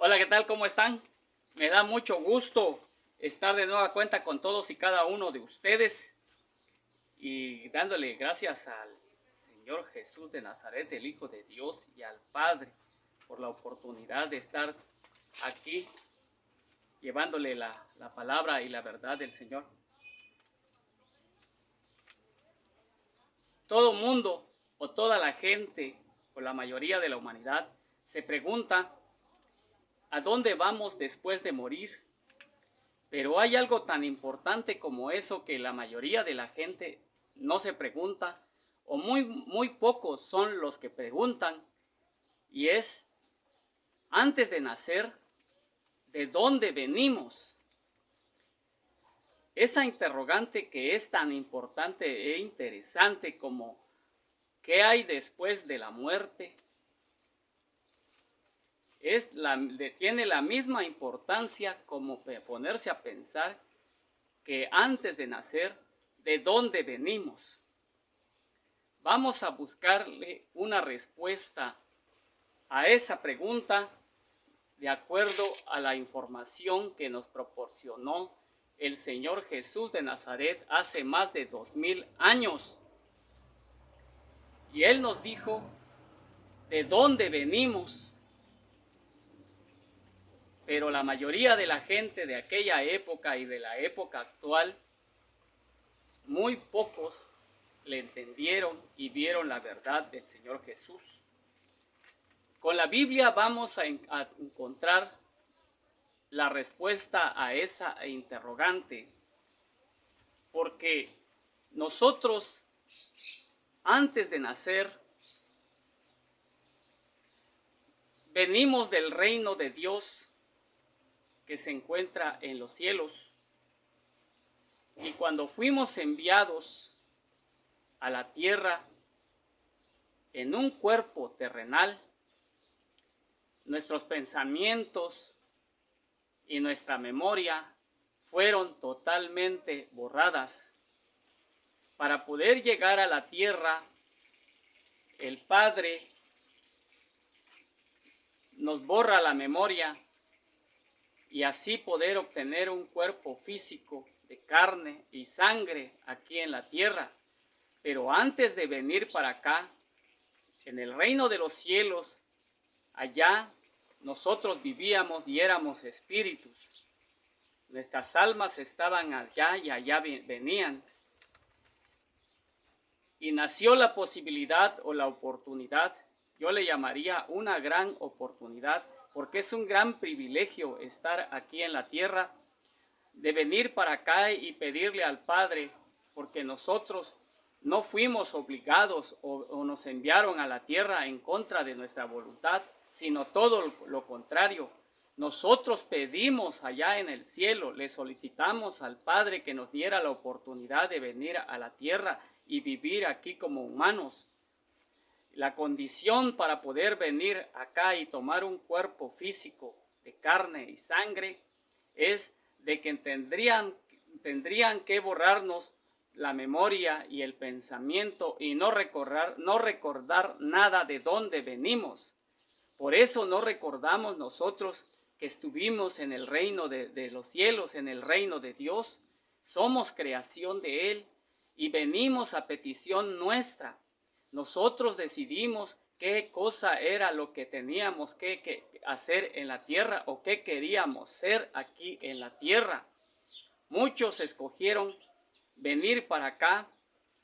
Hola, ¿qué tal? ¿Cómo están? Me da mucho gusto estar de nueva cuenta con todos y cada uno de ustedes y dándole gracias al Señor Jesús de Nazaret, el Hijo de Dios, y al Padre por la oportunidad de estar aquí llevándole la palabra y la verdad del Señor. Todo mundo o toda la gente o la mayoría de la humanidad se pregunta ¿a dónde vamos después de morir? Pero hay algo tan importante como eso que la mayoría de la gente no se pregunta, o muy pocos son los que preguntan, y es, antes de nacer, ¿de dónde venimos? Esa interrogante que es tan importante e interesante como ¿qué hay después de la muerte? Tiene la misma importancia como ponerse a pensar que antes de nacer, ¿de dónde venimos? Vamos a buscarle una respuesta a esa pregunta de acuerdo a la información que nos proporcionó el Señor Jesús de Nazaret hace más de 2000 años. Y Él nos dijo de dónde venimos. Pero la mayoría de la gente de aquella época y de la época actual, muy pocos le entendieron y vieron la verdad del Señor Jesús. Con la Biblia vamos a encontrar la respuesta a esa interrogante, porque nosotros, antes de nacer, venimos del reino de Dios que se encuentra en los cielos, y cuando fuimos enviados a la tierra en un cuerpo terrenal, nuestros pensamientos y nuestra memoria fueron totalmente borradas. Para poder llegar a la tierra, el Padre nos borra la memoria y así poder obtener un cuerpo físico de carne y sangre aquí en la tierra. Pero antes de venir para acá, en el reino de los cielos, allá nosotros vivíamos y éramos espíritus. Nuestras almas estaban allá y allá venían. Y nació la posibilidad o la oportunidad, yo le llamaría una gran oportunidad, porque es un gran privilegio estar aquí en la tierra, de venir para acá y pedirle al Padre, porque nosotros no fuimos obligados o nos enviaron a la tierra en contra de nuestra voluntad, sino todo lo contrario. Nosotros pedimos allá en el cielo, le solicitamos al Padre que nos diera la oportunidad de venir a la tierra y vivir aquí como humanos. La condición para poder venir acá y tomar un cuerpo físico de carne y sangre es de que tendrían que borrarnos la memoria y el pensamiento y no recordar nada de dónde venimos. Por eso no recordamos nosotros que estuvimos en el reino de los cielos, en el reino de Dios. Somos creación de Él y venimos a petición nuestra. Nosotros decidimos qué cosa era lo que teníamos que hacer en la tierra o qué queríamos ser aquí en la tierra. Muchos escogieron venir para acá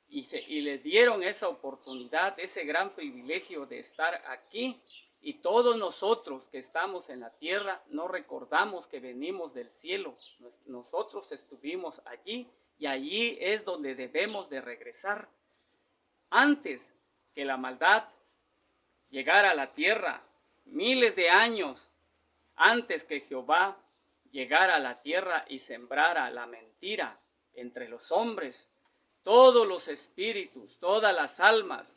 y les dieron esa oportunidad, ese gran privilegio de estar aquí. Y todos nosotros que estamos en la tierra no recordamos que venimos del cielo. Nosotros estuvimos allí y allí es donde debemos de regresar. Antes que la maldad llegara a la tierra, miles de años antes que Jehová llegara a la tierra y sembrara la mentira entre los hombres, todos los espíritus, todas las almas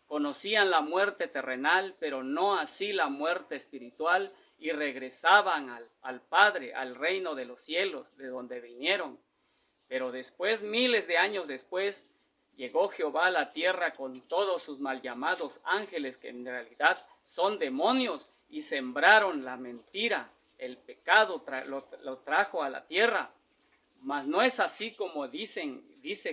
conocían la muerte terrenal, pero no así la muerte espiritual, y regresaban al Padre, al reino de los cielos, de donde vinieron. Pero después, miles de años después, llegó Jehová a la tierra con todos sus mal llamados ángeles, que en realidad son demonios, y sembraron la mentira. El pecado lo trajo a la tierra. Mas no es así como dice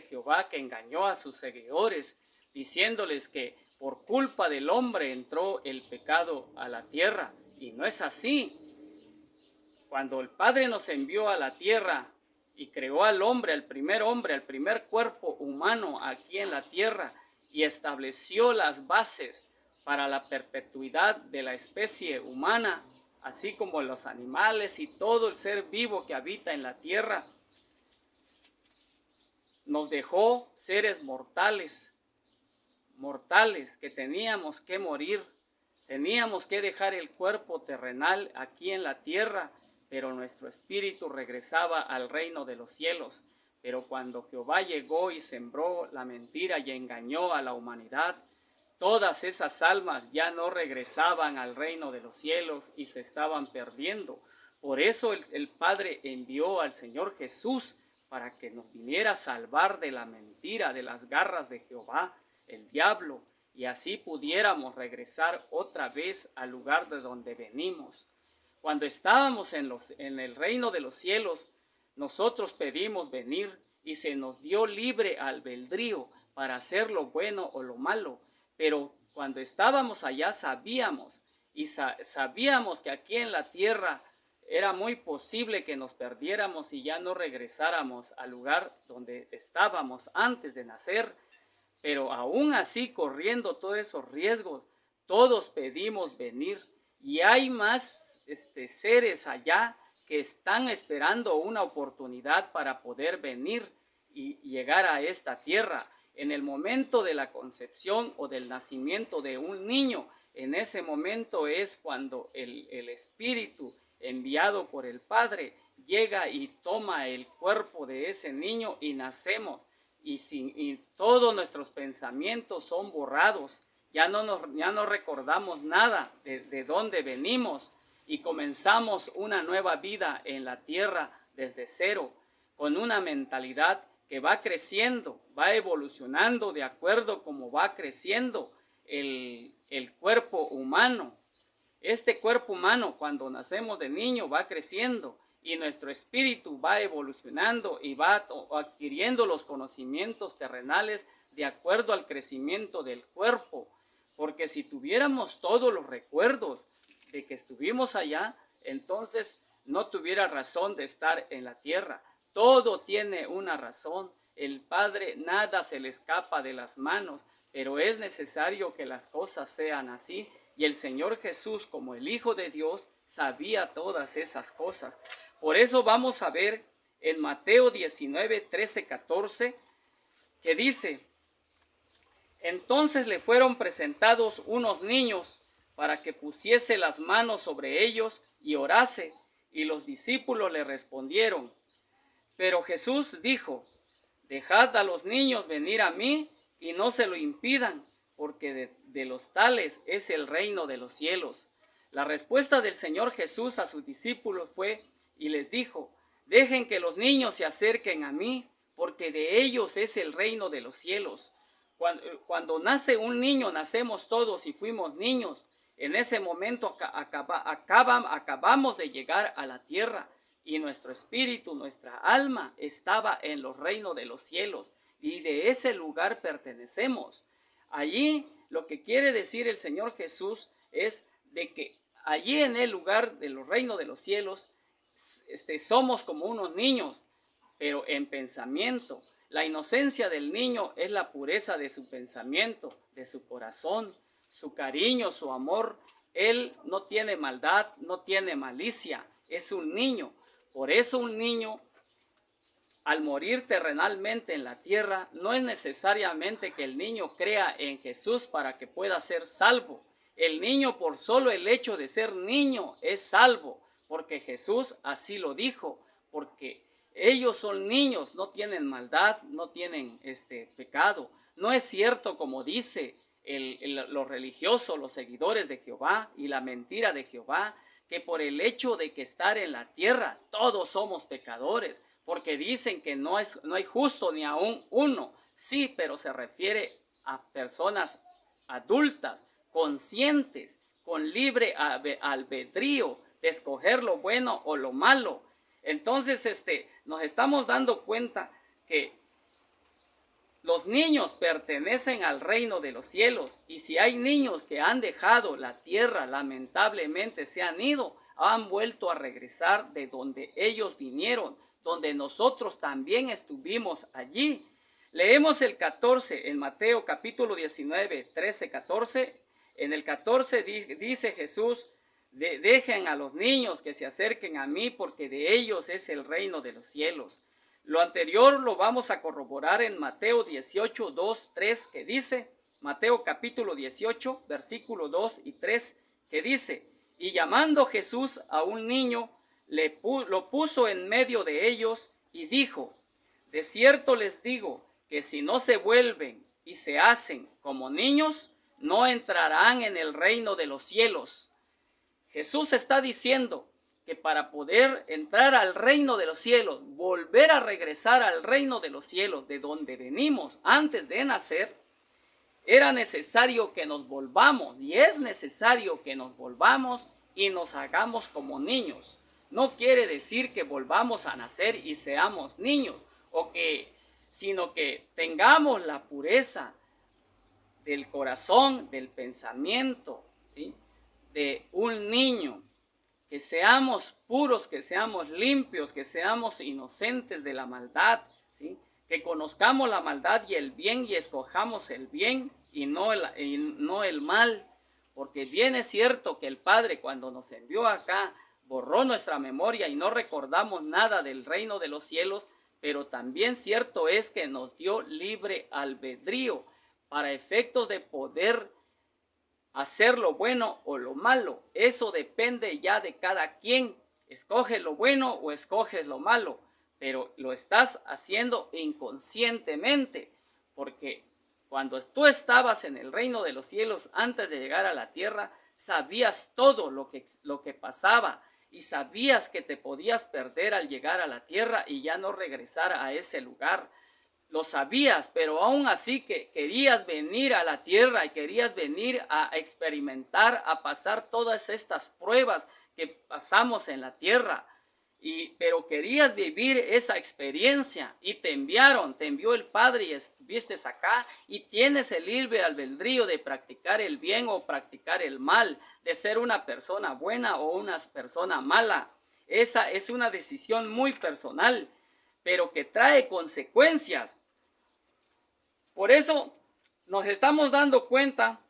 Jehová, que engañó a sus seguidores, diciéndoles que por culpa del hombre entró el pecado a la tierra. Y no es así. Cuando el Padre nos envió a la tierra y creó al hombre, al primer cuerpo humano aquí en la tierra, y estableció las bases para la perpetuidad de la especie humana, así como los animales y todo el ser vivo que habita en la tierra, nos dejó seres mortales que teníamos que morir, teníamos que dejar el cuerpo terrenal aquí en la tierra, pero nuestro espíritu regresaba al reino de los cielos. Pero cuando Jehová llegó y sembró la mentira y engañó a la humanidad, todas esas almas ya no regresaban al reino de los cielos y se estaban perdiendo. Por eso el Padre envió al Señor Jesús para que nos viniera a salvar de la mentira, de las garras de Jehová, el diablo, y así pudiéramos regresar otra vez al lugar de donde venimos. Cuando estábamos en el reino de los cielos, nosotros pedimos venir y se nos dio libre albedrío para hacer lo bueno o lo malo. Pero cuando estábamos allá sabíamos que aquí en la tierra era muy posible que nos perdiéramos y ya no regresáramos al lugar donde estábamos antes de nacer. Pero aún así, corriendo todos esos riesgos, todos pedimos venir. Y hay más seres allá que están esperando una oportunidad para poder venir y llegar a esta tierra. En el momento de la concepción o del nacimiento de un niño, en ese momento es cuando el Espíritu enviado por el Padre llega y toma el cuerpo de ese niño y nacemos. Y todos nuestros pensamientos son borrados. Ya no recordamos nada de dónde venimos y comenzamos una nueva vida en la tierra desde cero, con una mentalidad que va creciendo, va evolucionando de acuerdo como va creciendo el cuerpo humano. Este cuerpo humano, cuando nacemos de niño, va creciendo y nuestro espíritu va evolucionando y va adquiriendo los conocimientos terrenales de acuerdo al crecimiento del cuerpo. Porque si tuviéramos todos los recuerdos de que estuvimos allá, entonces no tuviera razón de estar en la tierra. Todo tiene una razón. El Padre nada se le escapa de las manos, pero es necesario que las cosas sean así. Y el Señor Jesús, como el Hijo de Dios, sabía todas esas cosas. Por eso vamos a ver en Mateo 19, 13, 14, que dice: entonces le fueron presentados unos niños para que pusiese las manos sobre ellos y orase, y los discípulos le respondieron. Pero Jesús dijo: dejad a los niños venir a mí y no se lo impidan, porque de los tales es el reino de los cielos. La respuesta del Señor Jesús a sus discípulos fue y les dijo: dejen que los niños se acerquen a mí, porque de ellos es el reino de los cielos. Cuando nace un niño, nacemos todos y fuimos niños. En ese momento acabamos de llegar a la tierra y nuestro espíritu, nuestra alma estaba en los reinos de los cielos y de ese lugar pertenecemos. Allí lo que quiere decir el Señor Jesús es de que allí en el lugar de los reinos de los cielos somos como unos niños, pero en pensamiento. La inocencia del niño es la pureza de su pensamiento, de su corazón, su cariño, su amor. Él no tiene maldad, no tiene malicia, es un niño. Por eso un niño, al morir terrenalmente en la tierra, no es necesariamente que el niño crea en Jesús para que pueda ser salvo. El niño, por solo el hecho de ser niño, es salvo, porque Jesús así lo dijo, porque ellos son niños, no tienen maldad, no tienen pecado. No es cierto, como dice los religiosos, los seguidores de Jehová y la mentira de Jehová, que por el hecho de que estar en la tierra todos somos pecadores, porque dicen que no hay justo ni aún uno. Sí, pero se refiere a personas adultas, conscientes con libre albedrío de escoger lo bueno o lo malo. Entonces, nos estamos dando cuenta que los niños pertenecen al reino de los cielos, y si hay niños que han dejado la tierra, lamentablemente se han ido, han vuelto a regresar de donde ellos vinieron, donde nosotros también estuvimos allí. Leemos el 14 en Mateo capítulo 19, 13, 14. En el 14 dice Jesús: dejen a los niños que se acerquen a mí, porque de ellos es el reino de los cielos. Lo anterior lo vamos a corroborar en Mateo 18, 2, 3, que dice, Mateo capítulo 18, versículo 2 y 3, que dice: y llamando Jesús a un niño, lo puso en medio de ellos y dijo: de cierto les digo que si no se vuelven y se hacen como niños, no entrarán en el reino de los cielos. Jesús está diciendo que para poder entrar al reino de los cielos, volver a regresar al reino de los cielos, de donde venimos antes de nacer, era necesario que nos volvamos, y es necesario que nos volvamos y nos hagamos como niños. No quiere decir que volvamos a nacer y seamos niños, sino que tengamos la pureza del corazón, del pensamiento, ¿sí?, de un niño. Que seamos puros, que seamos limpios, que seamos inocentes de la maldad, ¿sí? Que conozcamos la maldad y el bien y escojamos el bien y no el mal. Porque bien es cierto que el Padre, cuando nos envió acá, borró nuestra memoria y no recordamos nada del reino de los cielos, pero también cierto es que nos dio libre albedrío para efectos de poder hacer lo bueno o lo malo. Eso depende ya de cada quien. Escoge lo bueno o escoges lo malo, pero lo estás haciendo inconscientemente, porque cuando tú estabas en el reino de los cielos antes de llegar a la tierra, sabías todo lo que pasaba, y sabías que te podías perder al llegar a la tierra y ya no regresar a ese lugar. Lo sabías, pero aún así que querías venir a la tierra y querías venir a experimentar, a pasar todas estas pruebas que pasamos en la tierra. Pero querías vivir esa experiencia y te envió el Padre y estuviste acá y tienes el libre albedrío de practicar el bien o practicar el mal, de ser una persona buena o una persona mala. Esa es una decisión muy personal, pero que trae consecuencias. Por eso nos estamos dando cuenta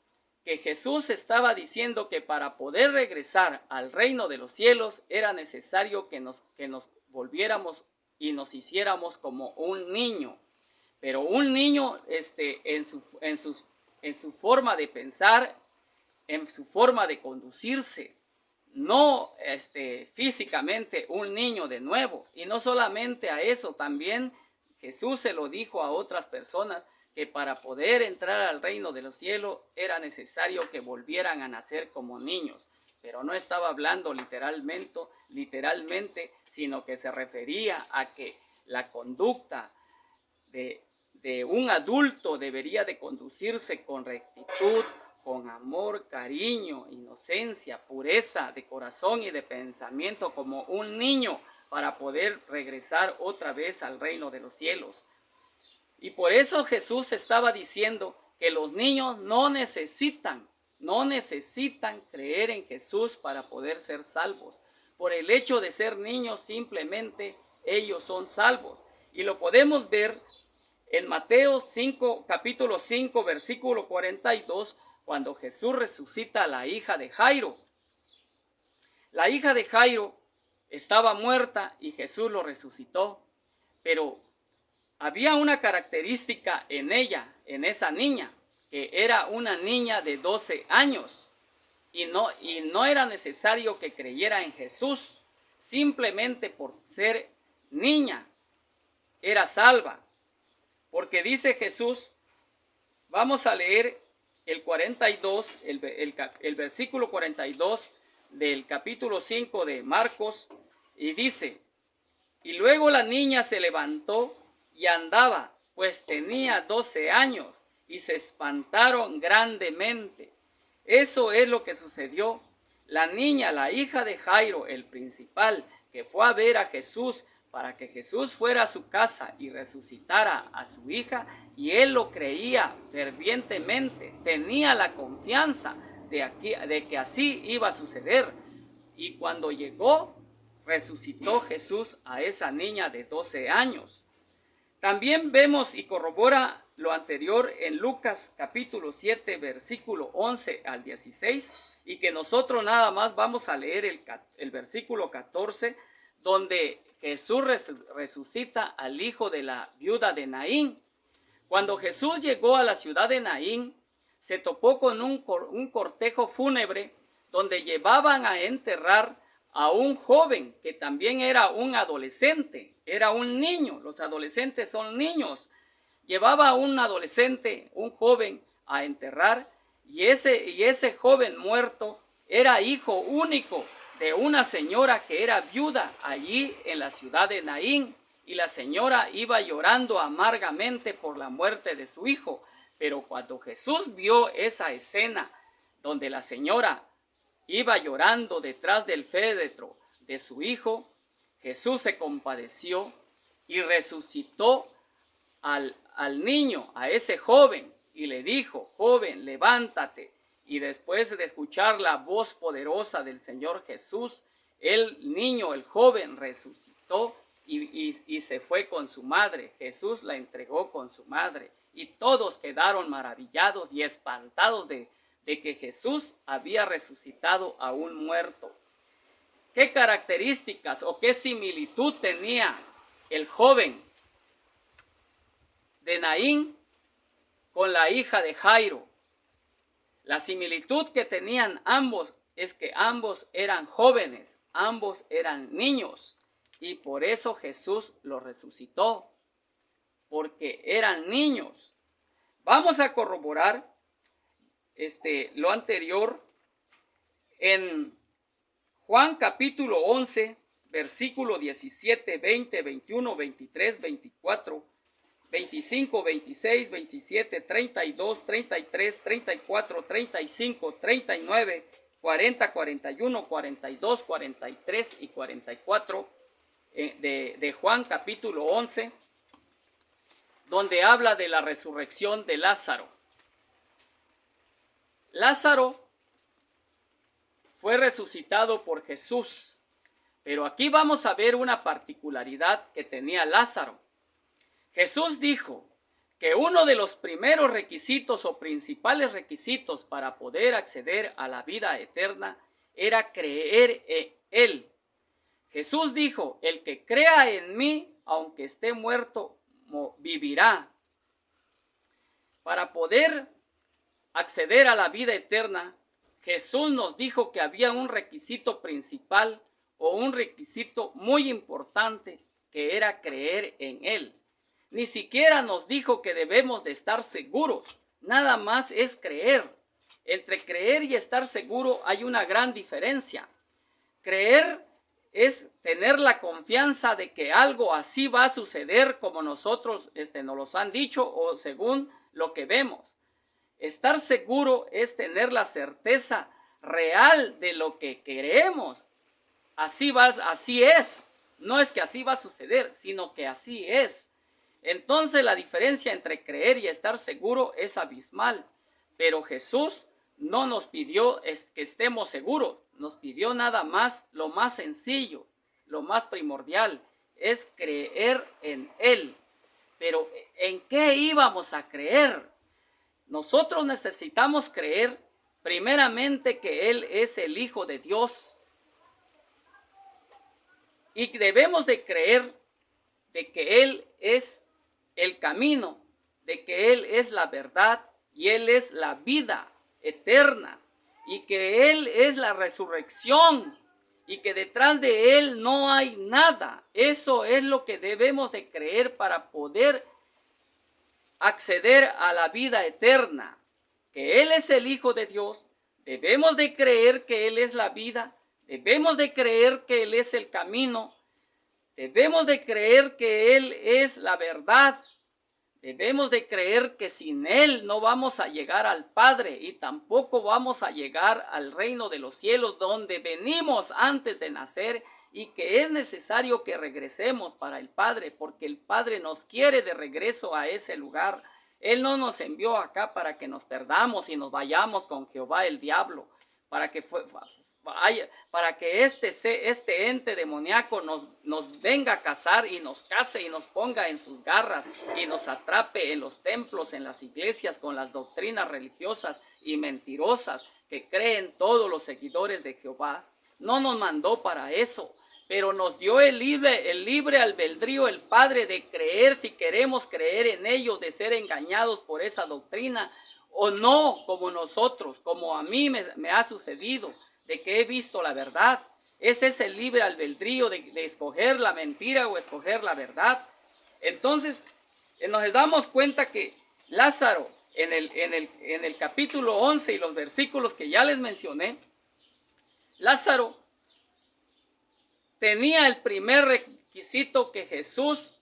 que Jesús estaba diciendo que para poder regresar al reino de los cielos era necesario que nos volviéramos y nos hiciéramos como un niño. Pero un niño en su forma de pensar, en su forma de conducirse, no físicamente un niño de nuevo. Y no solamente a eso, también Jesús se lo dijo a otras personas, que para poder entrar al reino de los cielos era necesario que volvieran a nacer como niños. Pero no estaba hablando literalmente, sino que se refería a que la conducta de un adulto debería de conducirse con rectitud, con amor, cariño, inocencia, pureza de corazón y de pensamiento como un niño, para poder regresar otra vez al reino de los cielos. Y por eso Jesús estaba diciendo que los niños no necesitan creer en Jesús para poder ser salvos. Por el hecho de ser niños, simplemente ellos son salvos. Y lo podemos ver en Mateo 5, capítulo 5, versículo 42, cuando Jesús resucita a la hija de Jairo. La hija de Jairo estaba muerta y Jesús lo resucitó, pero había una característica en ella, en esa niña, que era una niña de 12 años y no era necesario que creyera en Jesús, simplemente por ser niña era salva, porque dice Jesús, vamos a leer el 42, el versículo 42 del capítulo 5 de Marcos, y dice: y luego la niña se levantó y andaba, pues tenía 12 años, y se espantaron grandemente. Eso es lo que sucedió. La niña, la hija de Jairo, el principal, que fue a ver a Jesús para que Jesús fuera a su casa y resucitara a su hija, y él lo creía fervientemente, tenía la confianza de que así iba a suceder. Y cuando llegó, resucitó Jesús a esa niña de 12 años. También vemos y corrobora lo anterior en Lucas capítulo 7, versículo 11 al 16, y que nosotros nada más vamos a leer el versículo 14, donde Jesús resucita al hijo de la viuda de Naín. Cuando Jesús llegó a la ciudad de Naín, se topó con un cortejo fúnebre donde llevaban a enterrar a un joven que también era un adolescente, era un niño. Los adolescentes son niños. Llevaba a un adolescente, un joven, a enterrar, y ese joven muerto era hijo único de una señora que era viuda allí en la ciudad de Naín, y la señora iba llorando amargamente por la muerte de su hijo. Pero cuando Jesús vio esa escena donde la señora iba llorando detrás del féretro de su hijo, Jesús se compadeció y resucitó al niño, a ese joven, y le dijo: joven, levántate. Y después de escuchar la voz poderosa del Señor Jesús, el niño, el joven, resucitó y se fue con su madre. Jesús la entregó con su madre, y todos quedaron maravillados y espantados de que Jesús había resucitado a un muerto. ¿Qué características o qué similitud tenía el joven de Naín con la hija de Jairo? La similitud que tenían ambos es que ambos eran jóvenes, ambos eran niños, y por eso Jesús los resucitó, porque eran niños. Vamos a corroborar lo anterior en Juan capítulo 11, versículo 17, 20, 21, 23, 24, 25, 26, 27, 32, 33, 34, 35, 39, 40, 41, 42, 43 y 44 de Juan capítulo 11, donde habla de la resurrección de Lázaro. Lázaro fue resucitado por Jesús, pero aquí vamos a ver una particularidad que tenía Lázaro. Jesús dijo que uno de los primeros requisitos o principales requisitos para poder acceder a la vida eterna era creer en Él. Jesús dijo: el que crea en mí, aunque esté muerto, vivirá. Para poder acceder a la vida eterna, Jesús nos dijo que había un requisito principal o un requisito muy importante, que era creer en Él. Ni siquiera nos dijo que debemos de estar seguros, nada más es creer. Entre creer y estar seguro hay una gran diferencia. Creer es tener la confianza de que algo así va a suceder como nosotros nos los han dicho o según lo que vemos. Estar seguro es tener la certeza real de lo que creemos. Así es. No es que así va a suceder, sino que así es. Entonces la diferencia entre creer y estar seguro es abismal. Pero Jesús no nos pidió que estemos seguros. Nos pidió nada más, lo más sencillo, lo más primordial, es creer en Él. Pero ¿en qué íbamos a creer? Nosotros necesitamos creer primeramente que Él es el Hijo de Dios. Y debemos de creer de que Él es el camino, de que Él es la verdad y Él es la vida eterna, y que Él es la resurrección, y que detrás de Él no hay nada. Eso es lo que debemos de creer para poder acceder a la vida eterna. Que Él es el Hijo de Dios, debemos de creer que Él es la vida, debemos de creer que Él es el camino, debemos de creer que Él es la verdad, Debemos de creer que sin Él no vamos a llegar al Padre y tampoco vamos a llegar al reino de los cielos donde venimos antes de nacer, y que es necesario que regresemos para el Padre, porque el Padre nos quiere de regreso a ese lugar. Él no nos envió acá para que nos perdamos y nos vayamos con Jehová el diablo, para que este ente demoníaco nos venga a cazar y nos case y nos ponga en sus garras y nos atrape en los templos, en las iglesias, con las doctrinas religiosas y mentirosas que creen todos los seguidores de Jehová. No nos mandó para eso, pero nos dio el libre albedrío el Padre de creer si queremos creer en ellos, de ser engañados por esa doctrina o no, como nosotros, como a mí me ha sucedido, de que he visto la verdad. Ese es el libre albedrío de escoger la mentira o escoger la verdad. Entonces, nos damos cuenta que Lázaro, en el capítulo 11 y los versículos que ya les mencioné, Lázaro tenía el primer requisito que Jesús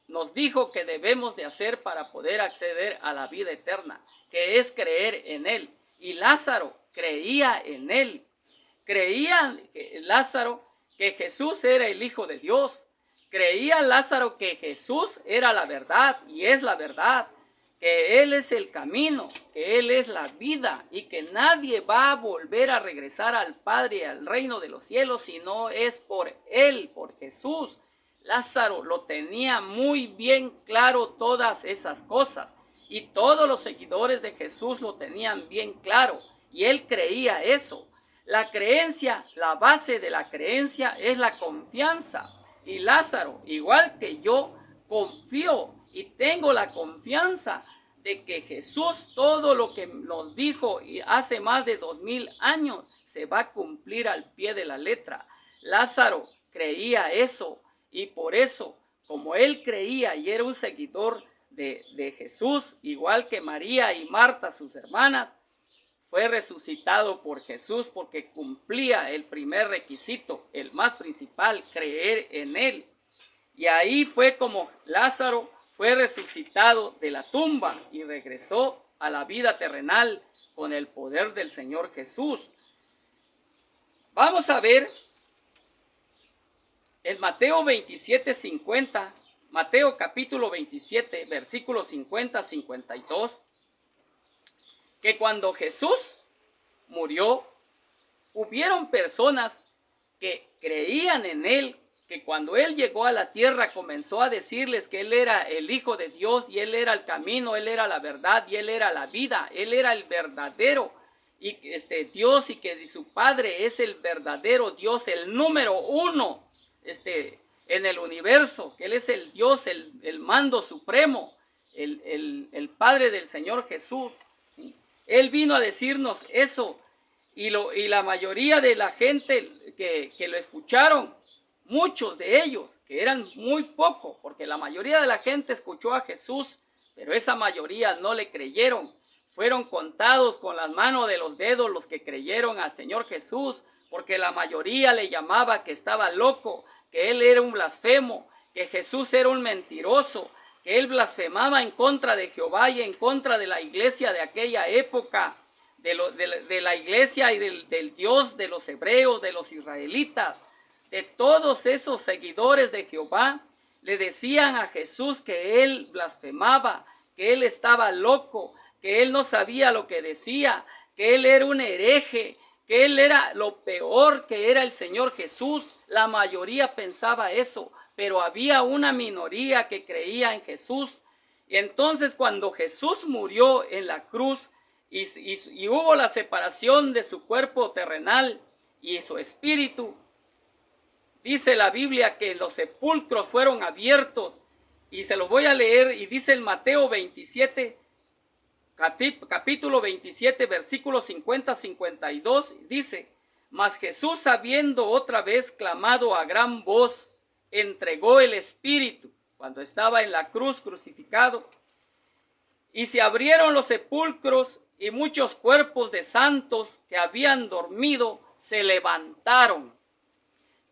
nos dijo que debemos de hacer para poder acceder a la vida eterna, que es creer en Él. Y Lázaro creía en Él. Creía Lázaro que Jesús era el Hijo de Dios. Creía Lázaro que Jesús era la verdad y es la verdad, que Él es el camino, que Él es la vida y que nadie va a volver a regresar al Padre, al reino de los cielos, si no es por Él, por Jesús. Lázaro lo tenía muy bien claro todas esas cosas y todos los seguidores de Jesús lo tenían bien claro y él creía eso. La creencia, la base de la creencia es la confianza, y Lázaro, igual que yo, confío y tengo la confianza de que Jesús, todo lo que nos dijo hace más de 2000 años, se va a cumplir al pie de la letra. Lázaro creía eso, y por eso, como él creía y era un seguidor de Jesús, igual que María y Marta, sus hermanas, fue resucitado por Jesús porque cumplía el primer requisito, el más principal, creer en Él. Y ahí fue como Lázaro fue resucitado de la tumba y regresó a la vida terrenal con el poder del Señor Jesús. Vamos a ver en Mateo 27:50, Mateo capítulo 27, versículos 50-52, que cuando Jesús murió, hubieron personas que creían en Él, que cuando Él llegó a la tierra comenzó a decirles que Él era el Hijo de Dios y Él era el camino, Él era la verdad y Él era la vida, Él era el verdadero Dios, y que su Padre es el verdadero Dios, el número uno en el universo, que Él es el Dios, el mando supremo, el Padre del Señor Jesús. Él vino a decirnos eso, y la mayoría de la gente que lo escucharon, muchos de ellos, que eran muy pocos, porque la mayoría de la gente escuchó a Jesús, pero esa mayoría no le creyeron. Fueron contados con las manos de los dedos los que creyeron al Señor Jesús, porque la mayoría le llamaba que estaba loco, que Él era un blasfemo, que Jesús era un mentiroso, que Él blasfemaba en contra de Jehová y en contra de la iglesia de aquella época, de la iglesia y del Dios de los hebreos, de los israelitas. De todos esos seguidores de Jehová, le decían a Jesús que Él blasfemaba, que Él estaba loco, que Él no sabía lo que decía, que Él era un hereje, que Él era lo peor que era el Señor Jesús. La mayoría pensaba eso, pero había una minoría que creía en Jesús. Y entonces cuando Jesús murió en la cruz y hubo la separación de su cuerpo terrenal y su espíritu, dice la Biblia que los sepulcros fueron abiertos, y se los voy a leer, y dice en Mateo 27, capítulo 27, versículos 50-52, dice: mas Jesús, habiendo otra vez clamado a gran voz, entregó el espíritu, cuando estaba en la cruz crucificado, y se abrieron los sepulcros, y muchos cuerpos de santos que habían dormido se levantaron.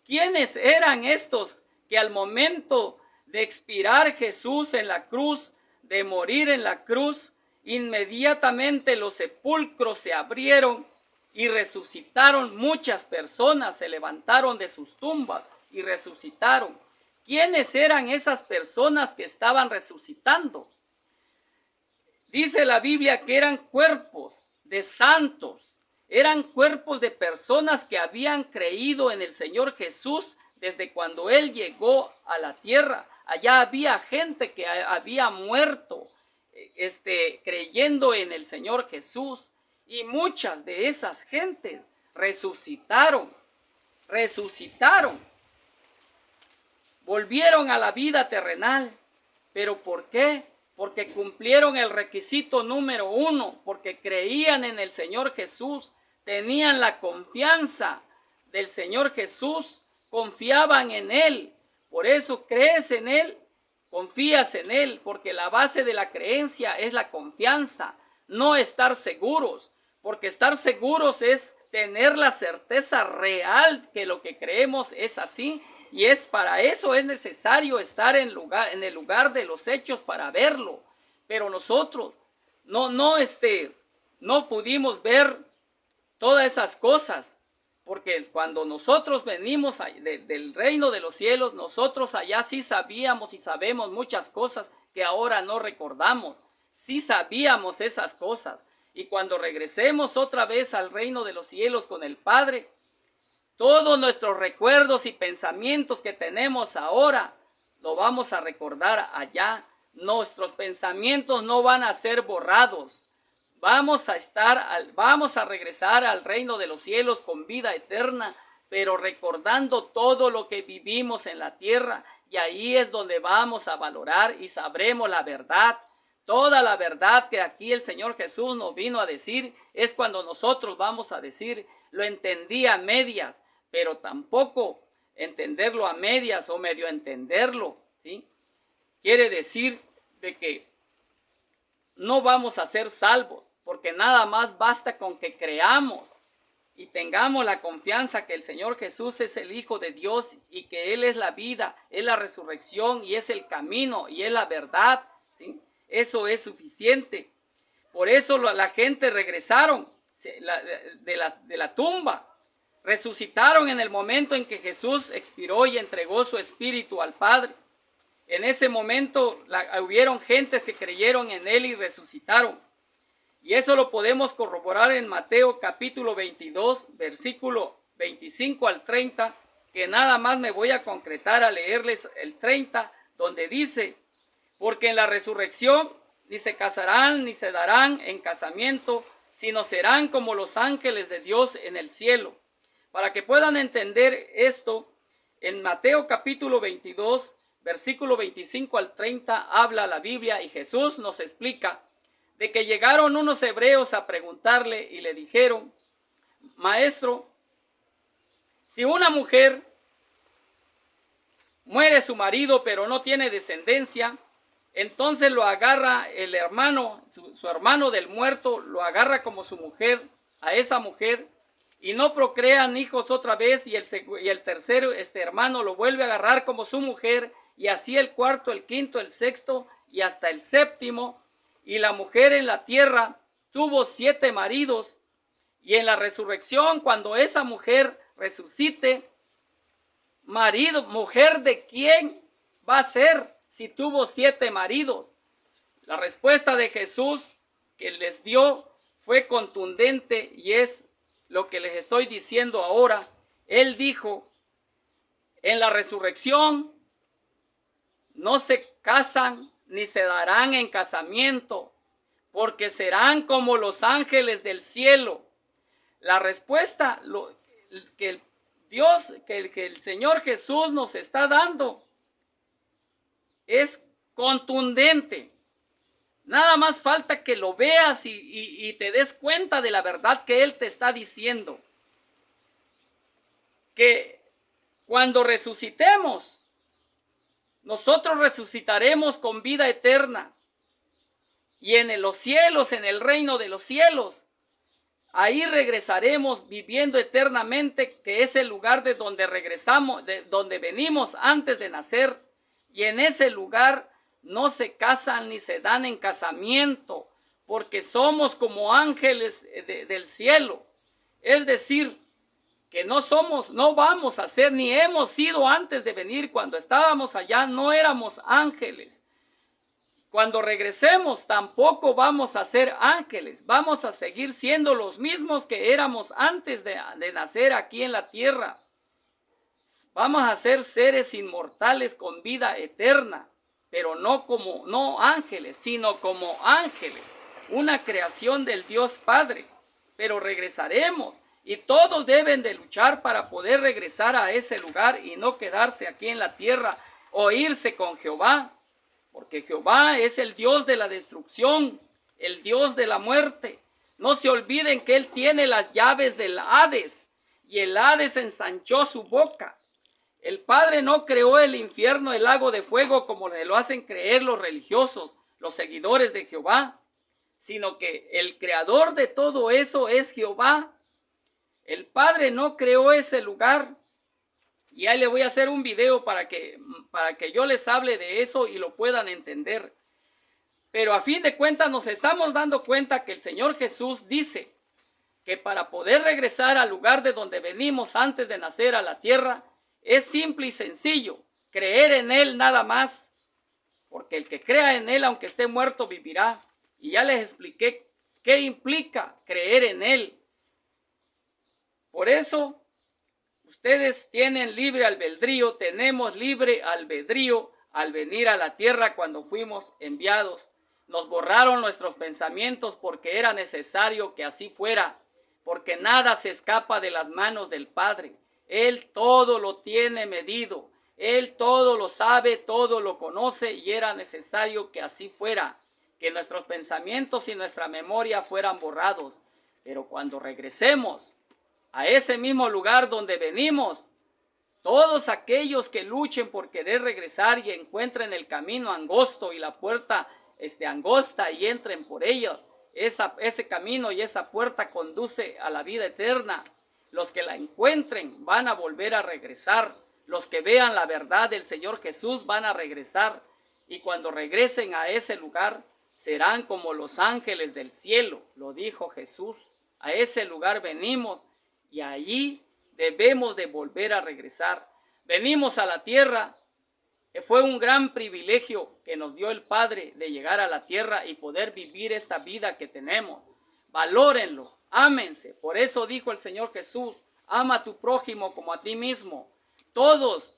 ¿Quiénes eran estos que al momento de expirar Jesús en la cruz de morir en la cruz, inmediatamente los sepulcros se abrieron y resucitaron muchas personas, se levantaron de sus tumbas y resucitaron. ¿Quiénes eran esas personas que estaban resucitando? Dice la Biblia que eran cuerpos de santos, eran cuerpos de personas que habían creído en el Señor Jesús desde cuando Él llegó a la tierra. Allá había gente que había muerto creyendo en el Señor Jesús, y muchas de esas gentes resucitaron, volvieron a la vida terrenal. ¿Pero por qué? Porque cumplieron el requisito número 1, porque creían en el Señor Jesús, tenían la confianza del Señor Jesús, confiaban en Él. Por eso crees en Él, confías en Él, porque la base de la creencia es la confianza, no estar seguros, porque estar seguros es tener la certeza real que lo que creemos es así, y es para eso es necesario estar en el lugar de los hechos para verlo. Pero nosotros no pudimos ver todas esas cosas, porque cuando nosotros venimos del reino de los cielos, nosotros allá sí sabíamos y sabemos muchas cosas que ahora no recordamos. Sí sabíamos esas cosas. Y cuando regresemos otra vez al reino de los cielos con el Padre, todos nuestros recuerdos y pensamientos que tenemos ahora, lo vamos a recordar allá. Nuestros pensamientos no van a ser borrados. Vamos a regresar al reino de los cielos con vida eterna, pero recordando todo lo que vivimos en la tierra, y ahí es donde vamos a valorar y sabremos la verdad. Toda la verdad que aquí el Señor Jesús nos vino a decir es cuando nosotros vamos a decir, lo entendí a medias, pero tampoco entenderlo a medias o medio entenderlo, ¿sí? Quiere decir de que no vamos a ser salvos, porque nada más basta con que creamos y tengamos la confianza que el Señor Jesús es el Hijo de Dios y que Él es la vida, es la resurrección y es el camino y es la verdad, ¿sí? Eso es suficiente. Por eso la gente regresaron de la tumba. Resucitaron en el momento en que Jesús expiró y entregó su espíritu al Padre. En ese momento hubieron gentes que creyeron en Él y resucitaron. Y eso lo podemos corroborar en Mateo capítulo 22, versículo 25 al 30, que nada más me voy a concretar a leerles el 30, donde dice: porque en la resurrección ni se casarán ni se darán en casamiento, sino serán como los ángeles de Dios en el cielo. Para que puedan entender esto, en Mateo capítulo 22, versículo 25 al 30, habla la Biblia y Jesús nos explica de que llegaron unos hebreos a preguntarle y le dijeron: Maestro, si una mujer muere su marido pero no tiene descendencia, entonces lo agarra el hermano, su hermano del muerto, lo agarra como su mujer, a esa mujer, y no procrean hijos otra vez, y el tercero, hermano, lo vuelve a agarrar como su mujer, y así el cuarto, el quinto, el sexto, y hasta el séptimo. Y la mujer en la tierra tuvo 7 maridos, y en la resurrección, cuando esa mujer resucite, mujer de quién va a ser si tuvo 7 maridos. La respuesta de Jesús que les dio fue contundente y es lo que les estoy diciendo ahora. Él dijo: en la resurrección no se casan ni se darán en casamiento, porque serán como los ángeles del cielo. La respuesta que el Señor Jesús nos está dando es contundente. Nada más falta que lo veas y te des cuenta de la verdad que Él te está diciendo. Que cuando resucitemos, nosotros resucitaremos con vida eterna. Y en los cielos, en el reino de los cielos, ahí regresaremos viviendo eternamente, que es el lugar de donde regresamos, de donde venimos antes de nacer. Y en ese lugar no se casan ni se dan en casamiento, porque somos como ángeles del cielo. Es decir, que no vamos a ser, ni hemos sido antes de venir. Cuando estábamos allá no éramos ángeles. Cuando regresemos tampoco vamos a ser ángeles. Vamos a seguir siendo los mismos que éramos antes de nacer aquí en la tierra. Vamos a ser seres inmortales con vida eterna, pero no ángeles, sino como ángeles, una creación del Dios Padre. Pero regresaremos. Y todos deben de luchar para poder regresar a ese lugar y no quedarse aquí en la tierra o irse con Jehová. Porque Jehová es el Dios de la destrucción, el Dios de la muerte. No se olviden que Él tiene las llaves del Hades y el Hades ensanchó su boca. El Padre no creó el infierno, el lago de fuego, como lo hacen creer los religiosos, los seguidores de Jehová, sino que el creador de todo eso es Jehová. El Padre no creó ese lugar. Y ahí le voy a hacer un video para que yo les hable de eso y lo puedan entender. Pero a fin de cuentas nos estamos dando cuenta que el Señor Jesús dice que para poder regresar al lugar de donde venimos antes de nacer a la tierra, es simple y sencillo, creer en Él nada más. Porque el que crea en Él, aunque esté muerto, vivirá. Y ya les expliqué qué implica creer en Él. Por eso, ustedes tienen libre albedrío, tenemos libre albedrío al venir a la tierra cuando fuimos enviados. Nos borraron nuestros pensamientos porque era necesario que así fuera, porque nada se escapa de las manos del Padre. Él todo lo tiene medido, Él todo lo sabe, todo lo conoce y era necesario que así fuera, que nuestros pensamientos y nuestra memoria fueran borrados. Pero cuando regresemos a ese mismo lugar donde venimos, todos aquellos que luchen por querer regresar y encuentren el camino angosto y la puerta angosta y entren por ellos, ese camino y esa puerta conduce a la vida eterna. Los que la encuentren van a volver a regresar. Los que vean la verdad del Señor Jesús van a regresar. Y cuando regresen a ese lugar, serán como los ángeles del cielo, lo dijo Jesús. A ese lugar venimos y allí debemos de volver a regresar. Venimos a la tierra. Fue un gran privilegio que nos dio el Padre de llegar a la tierra y poder vivir esta vida que tenemos. Valórenlo, ámense. Por eso dijo el Señor Jesús, ama a tu prójimo como a ti mismo. Todos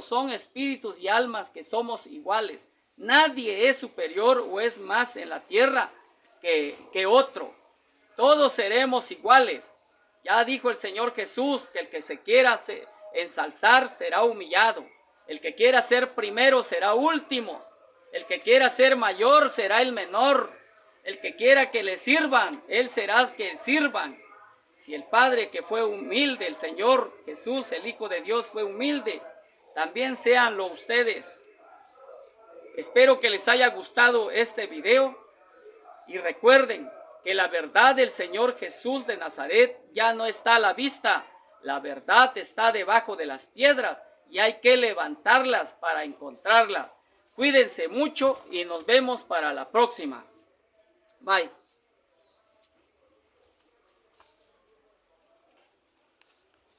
son espíritus y almas que somos iguales. Nadie es superior o es más en la tierra que otro. Todos seremos iguales. Ya dijo el Señor Jesús que el que se quiera ensalzar será humillado. El que quiera ser primero será último. El que quiera ser mayor será el menor. El que quiera que le sirvan, él será que sirvan. Si el Padre que fue humilde, el Señor Jesús, el Hijo de Dios, fue humilde, también séanlo ustedes. Espero que les haya gustado este video y recuerden que la verdad del Señor Jesús de Nazaret ya no está a la vista. La verdad está debajo de las piedras y hay que levantarlas para encontrarla. Cuídense mucho y nos vemos para la próxima. Bye.